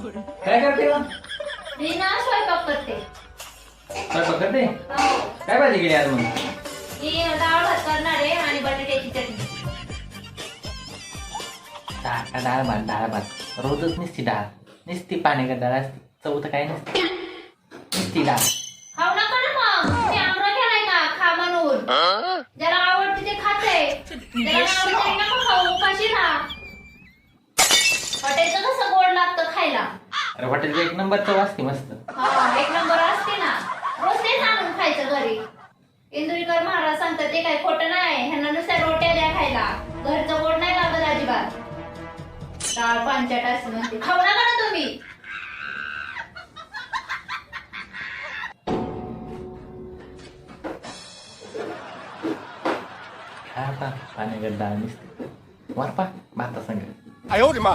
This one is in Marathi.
काय करते मग? मी ना स्वयंपाक करते. स्वयंपाक करते? हो. काय भाजी केली आज मग? मी डाळ भात करणार आहे आणि बटाट्याची चटणी. डाळ भात रोजच नुसती डाळ, नुसती पाण्याची डाळ असते, चव तर काय नसते, नुसती डाळ. खाऊ नका ना मग. तुम्ही आमरा केलाय का खा म्हणून? ज्याला आवडते ते खाते, ज्याला नाही आवडते ते नका खाऊ, उपाशी राहा. हॉटेलचं कसं गोड लागतं खायला. अरे हॉटेलचं एक नंबर चव असते मस्त. हा, एक नंबर असते ना. रोज तेच आणून खायचं घरी. इंदुरीकर महाराज सांगतात ते काय खोटं नाही. ह्यांना नुसत्या रोट्या द्या खायला, घरचं गोड नाही लागत अजिबात. डाळ पांचट असते म्हणते. खाऊ नका ना तुम्ही. खा आता पाण्याची डाळ नुसती वारपा भाता संग. 哎呦我的妈！